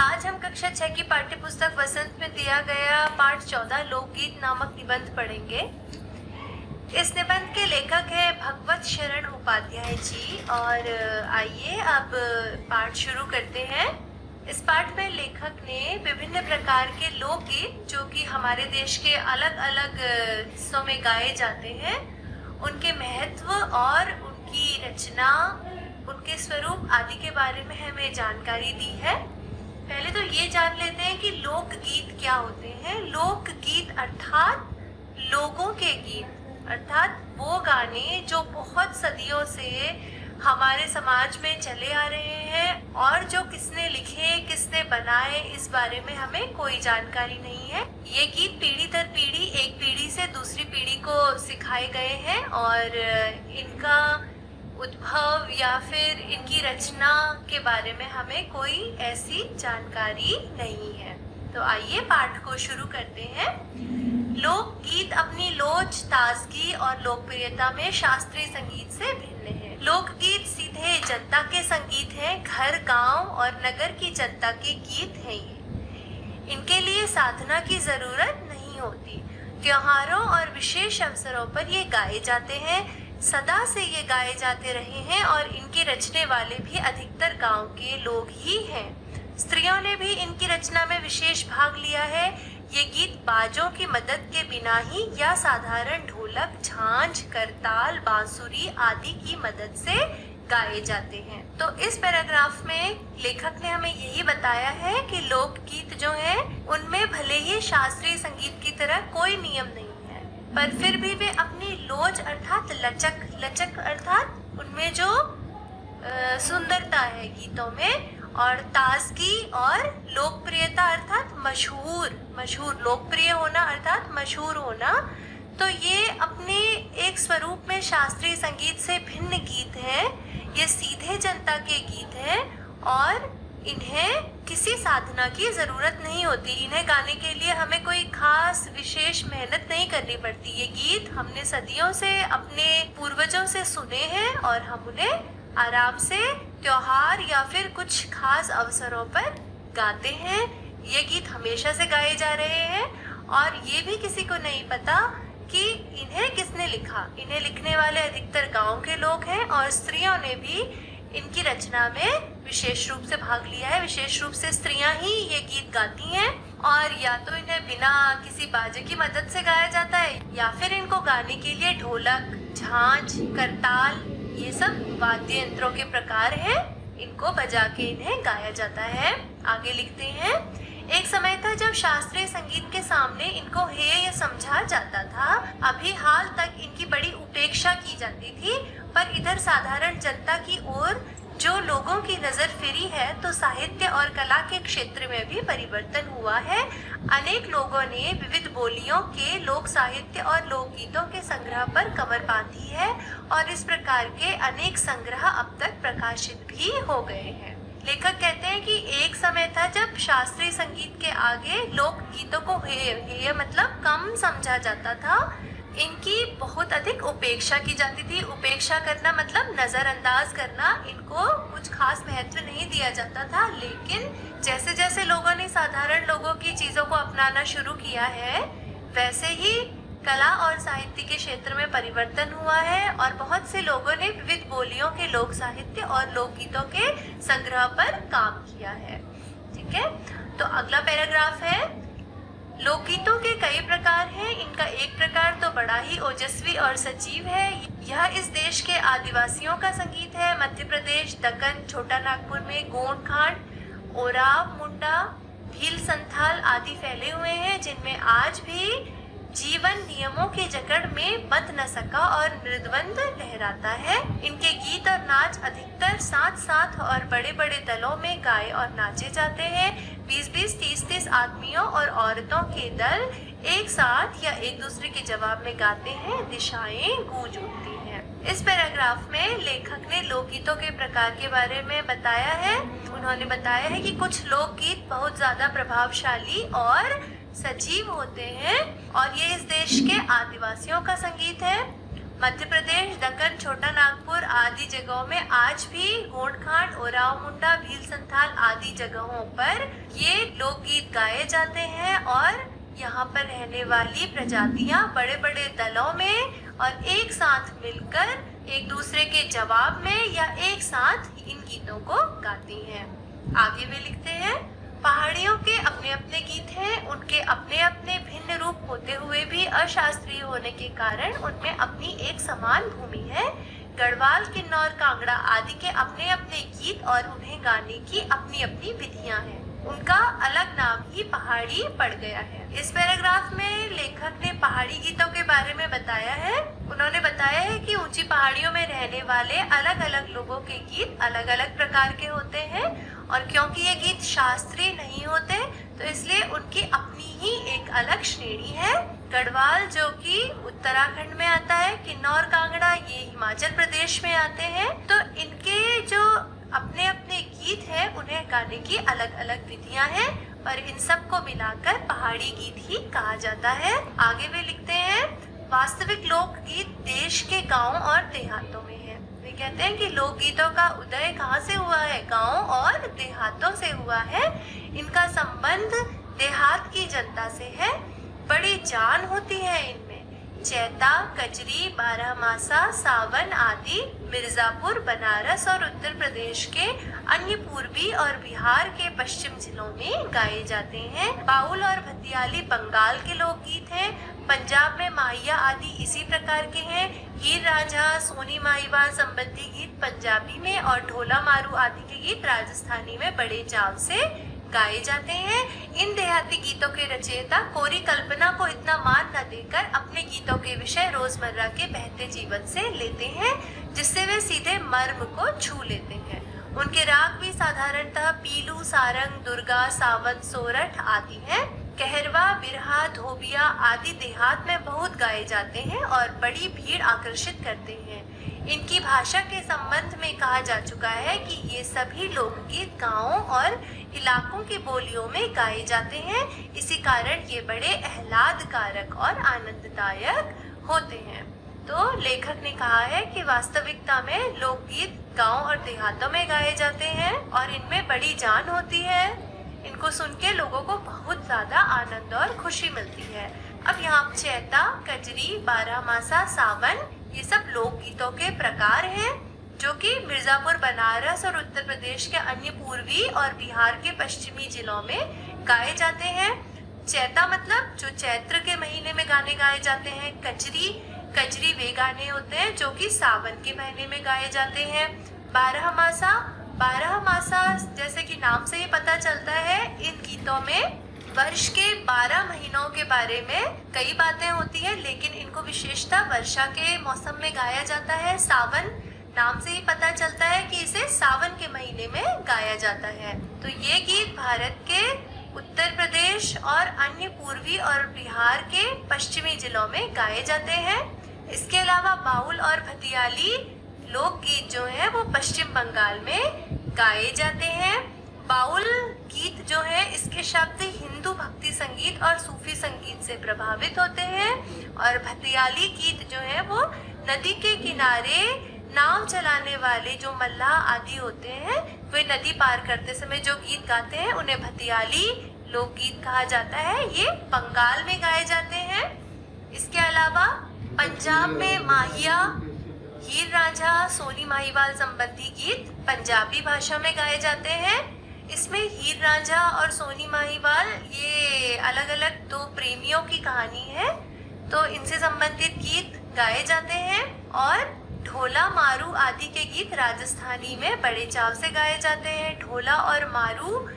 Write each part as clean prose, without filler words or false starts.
आज हम कक्षा 6 की पाठ्य पुस्तक वसंत में दिया गया पाठ 14 लोकगीत नामक निबंध पढ़ेंगे। इस निबंध के लेखक है भगवत शरण उपाध्याय जी। और आइए अब पाठ शुरू करते हैं। इस पाठ में लेखक ने विभिन्न प्रकार के लोकगीत जो कि हमारे देश के अलग अलग हिस्सों में गाए जाते हैं, उनके महत्व और उनकी रचना, उनके स्वरूप आदि के बारे में हमें जानकारी दी है। पहले तो ये जान लेते हैं कि लोकगीत क्या होते हैं। लोकगीत अर्थात लोगों के गीत, अर्थात वो गाने जो बहुत सदियों से हमारे समाज में चले आ रहे हैं और जो किसने लिखे, किसने बनाए, इस बारे में हमें कोई जानकारी नहीं है। ये गीत पीढ़ी दर पीढ़ी, एक पीढ़ी से दूसरी पीढ़ी को सिखाए गए हैं और इनका उद्भव या फिर इनकी रचना के बारे में हमें कोई ऐसी जानकारी नहीं है। तो आइए पाठ को शुरू करते हैं। लोकगीत अपनी लोच, ताजगी और लोकप्रियता में शास्त्रीय संगीत से भिन्न है। लोकगीत सीधे जनता के संगीत हैं, घर, गांव और नगर की जनता के गीत हैं। ये इनके लिए साधना की जरूरत नहीं होती। त्योहारों और विशेष अवसरों पर ये गाए जाते हैं। सदा से ये गाए जाते रहे हैं और इनके रचने वाले भी अधिकतर गांव के लोग ही हैं। स्त्रियों ने भी इनकी रचना में विशेष भाग लिया है। ये गीत बाजों की मदद के बिना ही या साधारण ढोलक, झांझ, करताल, बांसुरी आदि की मदद से गाए जाते हैं। तो इस पैराग्राफ में लेखक ने हमें यही बताया है कि लोकगीत जो है उनमें भले ही शास्त्रीय संगीत की तरह कोई नियम नहीं है, पर फिर भी वे अपनी लोच अर्थात लचक अर्थात उनमें जो सुंदरता है गीतों में, और ताजगी और लोकप्रियता अर्थात मशहूर लोकप्रिय होना अर्थात मशहूर होना, तो ये अपने एक स्वरूप में शास्त्रीय संगीत से भिन्न गीत हैं। ये सीधे जनता के गीत हैं और इन्हें किसी साधना की जरूरत नहीं होती। इन्हें गाने के लिए हमें कोई खास विशेष मेहनत नहीं करनी पड़ती। ये गीत हमने सदियों से अपने पूर्वजों से सुने हैं और हम उन्हें आराम से त्योहार या फिर कुछ खास अवसरों पर गाते हैं। ये गीत हमेशा से गाए जा रहे हैं और ये भी किसी को नहीं पता कि इन्हें किसने लिखा। इन्हें लिखने वाले अधिकतर गांव के लोग हैं और स्त्रियों ने भी इनकी रचना में विशेष रूप से भाग लिया है। विशेष रूप से स्त्रियां ही ये गीत गाती हैं और या तो इन्हें बिना किसी बाजे की मदद से गाया जाता है या फिर इनको गाने के लिए ढोलक, झांझ, करताल, ये सब वाद्य यंत्रों के प्रकार हैं। इनको बजा के इन्हें गाया जाता है। आगे लिखते हैं, एक समय था जब शास्त्रीय संगीत के सामने इनको हेय समझा जाता था। अभी हाल तक इनकी बड़ी उपेक्षा की जाती थी, पर इधर साधारण जनता की ओर जो लोगों की नजर फिरी है तो साहित्य और कला के क्षेत्र में भी परिवर्तन हुआ है। अनेक लोगों ने विविध बोलियों के लोक साहित्य और लोकगीतों के संग्रह पर कमर बांधी है और इस प्रकार के अनेक संग्रह अब तक प्रकाशित भी हो गए हैं। लेखक कहते हैं कि एक समय था जब शास्त्रीय संगीत के आगे लोक गीतों को हेय मतलब कम समझा जाता था। इनकी बहुत अधिक उपेक्षा की जाती थी। उपेक्षा करना मतलब नजरअंदाज करना, इनको कुछ खास महत्व नहीं दिया जाता था। लेकिन जैसे जैसे लोगों ने साधारण लोगों की चीजों को अपनाना शुरू किया है, वैसे ही कला और साहित्य के क्षेत्र में परिवर्तन हुआ है और बहुत से लोगों ने विविध बोलियों के लोक साहित्य और लोकगीतों के संग्रह पर काम किया है। ठीक है, तो अगला पैराग्राफ है, लोकगीतों के कई प्रकार हैं। इनका एक प्रकार तो बड़ा ही ओजस्वी और सजीव है। यह इस देश के आदिवासियों का संगीत है। मध्य प्रदेश, दक्कन, छोटा नागपुर में गोंड खांड, ओराव, मुंडा, भील, संथाल आदि फैले हुए हैं, जिनमें आज भी जीवन नियमों के जकड़ में बंध न सका और मृदवंद लहराता है। इनके गीत और नाच अधिकतर साथ साथ और बड़े बड़े दलों में गाए और नाचे जाते हैं। 20-20, 30-30 आदमियों और औरतों के दल एक साथ या एक दूसरे के जवाब में गाते हैं। दिशाएं गूंज उठती हैं। इस पैराग्राफ में लेखक ने लोकगीतों के प्रकार के बारे में बताया है। उन्होंने बताया है कि कुछ लोकगीत बहुत ज्यादा प्रभावशाली और सजीव होते हैं और ये इस देश के आदिवासियों का संगीत है। मध्य प्रदेश, दक्कन, छोटा नागपुर आदि जगहों में आज भी गोंडखाट, ओराव मुंडा, भील संथाल आदि जगहों पर ये लोकगीत गाए जाते हैं और यहाँ पर रहने वाली प्रजातियां बड़े बड़े दलों में और एक साथ मिलकर एक दूसरे के जवाब में या एक साथ इन गीतों को गाती हैं। आगे वे लिखते हैं, पहाड़ियों के अपने अपने गीत हैं, उनके अपने अपने भिन्न रूप होते हुए भी अशास्त्रीय होने के कारण उनमें अपनी एक समान भूमि है। गढ़वाल, किन्नौर, कांगड़ा आदि के अपने अपने गीत और उन्हें गाने की अपनी अपनी विधियां हैं। उनका अलग नाम ही पहाड़ी पड़ गया है। इस पैराग्राफ में लेखक ने पहाड़ी गीतों के बारे में बताया है। उन्होंने बताया है कि ऊंची पहाड़ियों में रहने वाले अलग अलग लोगों के गीत अलग अलग प्रकार के होते हैं और क्योंकि ये गीत शास्त्रीय नहीं होते तो इसलिए उनकी अपनी ही एक अलग श्रेणी है। गढ़वाल जो कि उत्तराखंड में आता है, किन्नौर, कांगड़ा ये हिमाचल प्रदेश में आते हैं, तो इनके जो अपने अपने गीत हैं उन्हें गाने की अलग अलग विधियां हैं पर इन सब को मिलाकर पहाड़ी गीत ही कहा जाता है। आगे वे लिखते हैं, वास्तविक लोकगीत देश के गांव और देहातों में है। वे कहते हैं कि लोकगीतों का उदय कहाँ से हुआ है? गांव और देहातों से हुआ है। इनका संबंध देहात की जनता से है। बड़ी जान होती है इनमें। चैता, कजरी, बारहमासा, सावन आदि मिर्जापुर, बनारस और उत्तर प्रदेश के अन्य पूर्वी और बिहार के पश्चिम जिलों में गाए जाते हैं। बाउल और भतियाली बंगाल के लोकगीत हैं। पंजाब में माहिया आदि इसी प्रकार के हैं। हीर रांझा, सोनी माहीवाल संबंधी गीत पंजाबी में और ढोला मारू आदि के गीत राजस्थानी में बड़े चाव से गाए जाते हैं। इन देहाती गीतों के रचयिता कोरी कल्पना को इतना मान न देकर अपने गीतों के विषय रोजमर्रा के बहते जीवन से लेते हैं जिससे वे सीधे मर्म को छू लेते हैं। उनके राग भी साधारणतः पीलू, सारंग, दुर्गा, सावन, सोरठ आदि हैं। कहरवा, बिरहा, धोबिया आदि देहात में बहुत गाए जाते हैं और बड़ी भीड़ आकर्षित करते हैं। इनकी भाषा के संबंध में कहा जा चुका है कि ये सभी लोकगीत गांवों और इलाकों की बोलियों में गाए जाते हैं। इसी कारण ये बड़े आह्लादकारक और आनंददायक होते हैं। तो लेखक ने कहा है कि वास्तविकता में लोकगीत गांव और देहातों में गाए जाते हैं और इनमें बड़ी जान होती है। इनको सुन के लोगों को बहुत ज्यादा आनंद और खुशी मिलती है। अब यहाँ चैता, कजरी, बारहमासा, सावन ये सब लोकगीतों के प्रकार हैं जो कि मिर्जापुर, बनारस और उत्तर प्रदेश के अन्य पूर्वी और बिहार के पश्चिमी जिलों में गाए जाते हैं। चैता मतलब जो चैत्र के महीने में गाने गाए जाते हैं। कजरी वे गाने होते हैं जो कि सावन के महीने में गाए जाते हैं। बारहमासा जैसे कि नाम से ही पता चलता है, इन गीतों में वर्ष के 12 महीनों के बारे में कई बातें होती है लेकिन इनको विशेषतः वर्षा के मौसम में गाया जाता है। सावन नाम से ही पता चलता है कि इसे सावन के महीने में गाया जाता है। तो ये गीत भारत के उत्तर प्रदेश और अन्य पूर्वी और बिहार के पश्चिमी जिलों में गाए जाते हैं। इसके अलावा बाउल और भतियाली लोकगीत जो है वो पश्चिम बंगाल में गाए जाते हैं। बाउल गीत जो है इसके शब्द हिंदू भक्ति संगीत और सूफी संगीत से प्रभावित होते हैं और भतियाली गीत जो है वो नदी के किनारे नाव चलाने वाले जो मल्लाह आदि होते हैं वे नदी पार करते समय जो गीत गाते हैं उन्हें भतियाली लोकगीत कहा जाता है। ये बंगाल में गाए जाते हैं। इसके अलावा पंजाब में माहिया, हीर रांझा, सोनी माहीवाल संबंधी गीत पंजाबी भाषा में गाए जाते हैं। इसमें हीर रांझा और सोनी माहीवाल ये अलग अलग दो प्रेमियों की कहानी है तो इनसे संबंधित गीत गाए जाते हैं। और ढोला मारू आदि के गीत राजस्थानी में बड़े चाव से गाए जाते हैं। ढोला और मारू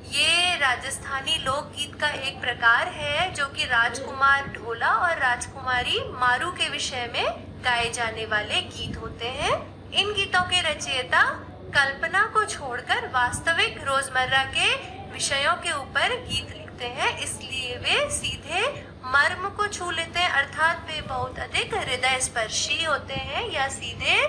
ये राजस्थानी लोकगीत का एक प्रकार है जो कि राजकुमार ढोला और राजकुमारी मारू के विषय में गाए जाने वाले गीत होते हैं। इन गीतों के रचयिता कल्पना को छोड़कर वास्तविक रोजमर्रा के विषयों के ऊपर गीत लिखते हैं, इसलिए वे सीधे मर्म को छू लेते हैं, अर्थात वे बहुत अधिक हृदय स्पर्शी होते हैं या सीधे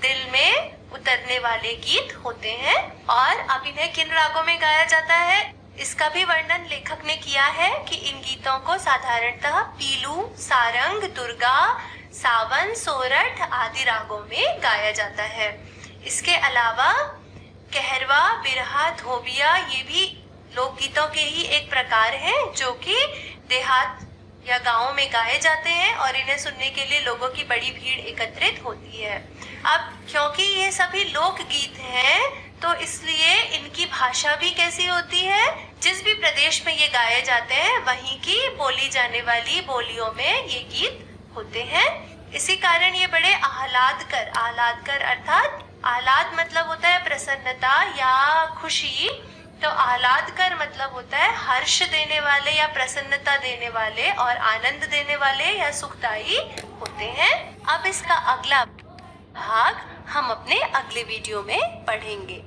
दिल में उतरने वाले गीत होते हैं। और अब इन्हें किन रागों में गाया जाता है इसका भी वर्णन लेखक ने किया है कि इन गीतों को साधारणतः पीलू, सारंग, दुर्गा, सावन, सोरठ आदि रागों में गाया जाता है। इसके अलावा कहरवा, बिरहा, धोबिया ये भी लोकगीतों के ही एक प्रकार है जो कि देहात या गांवों में गाए जाते हैं और इन्हें सुनने के लिए लोगों की बड़ी भीड़ एकत्रित होती है। अब क्योंकि ये सभी लोकगीत हैं तो इसलिए इनकी भाषा भी कैसी होती है, जिस भी प्रदेश में ये गाए जाते हैं वहीं की बोली जाने वाली बोलियों में ये गीत होते हैं। इसी कारण ये बड़े आह्लादकर अर्थात आह्लाद मतलब होता है प्रसन्नता या खुशी, तो आह्लादकर मतलब होता है हर्ष देने वाले या प्रसन्नता देने वाले और आनंद देने वाले या सुखदायी होते हैं। अब इसका अगला भाग हम अपने अगले वीडियो में पढ़ेंगे।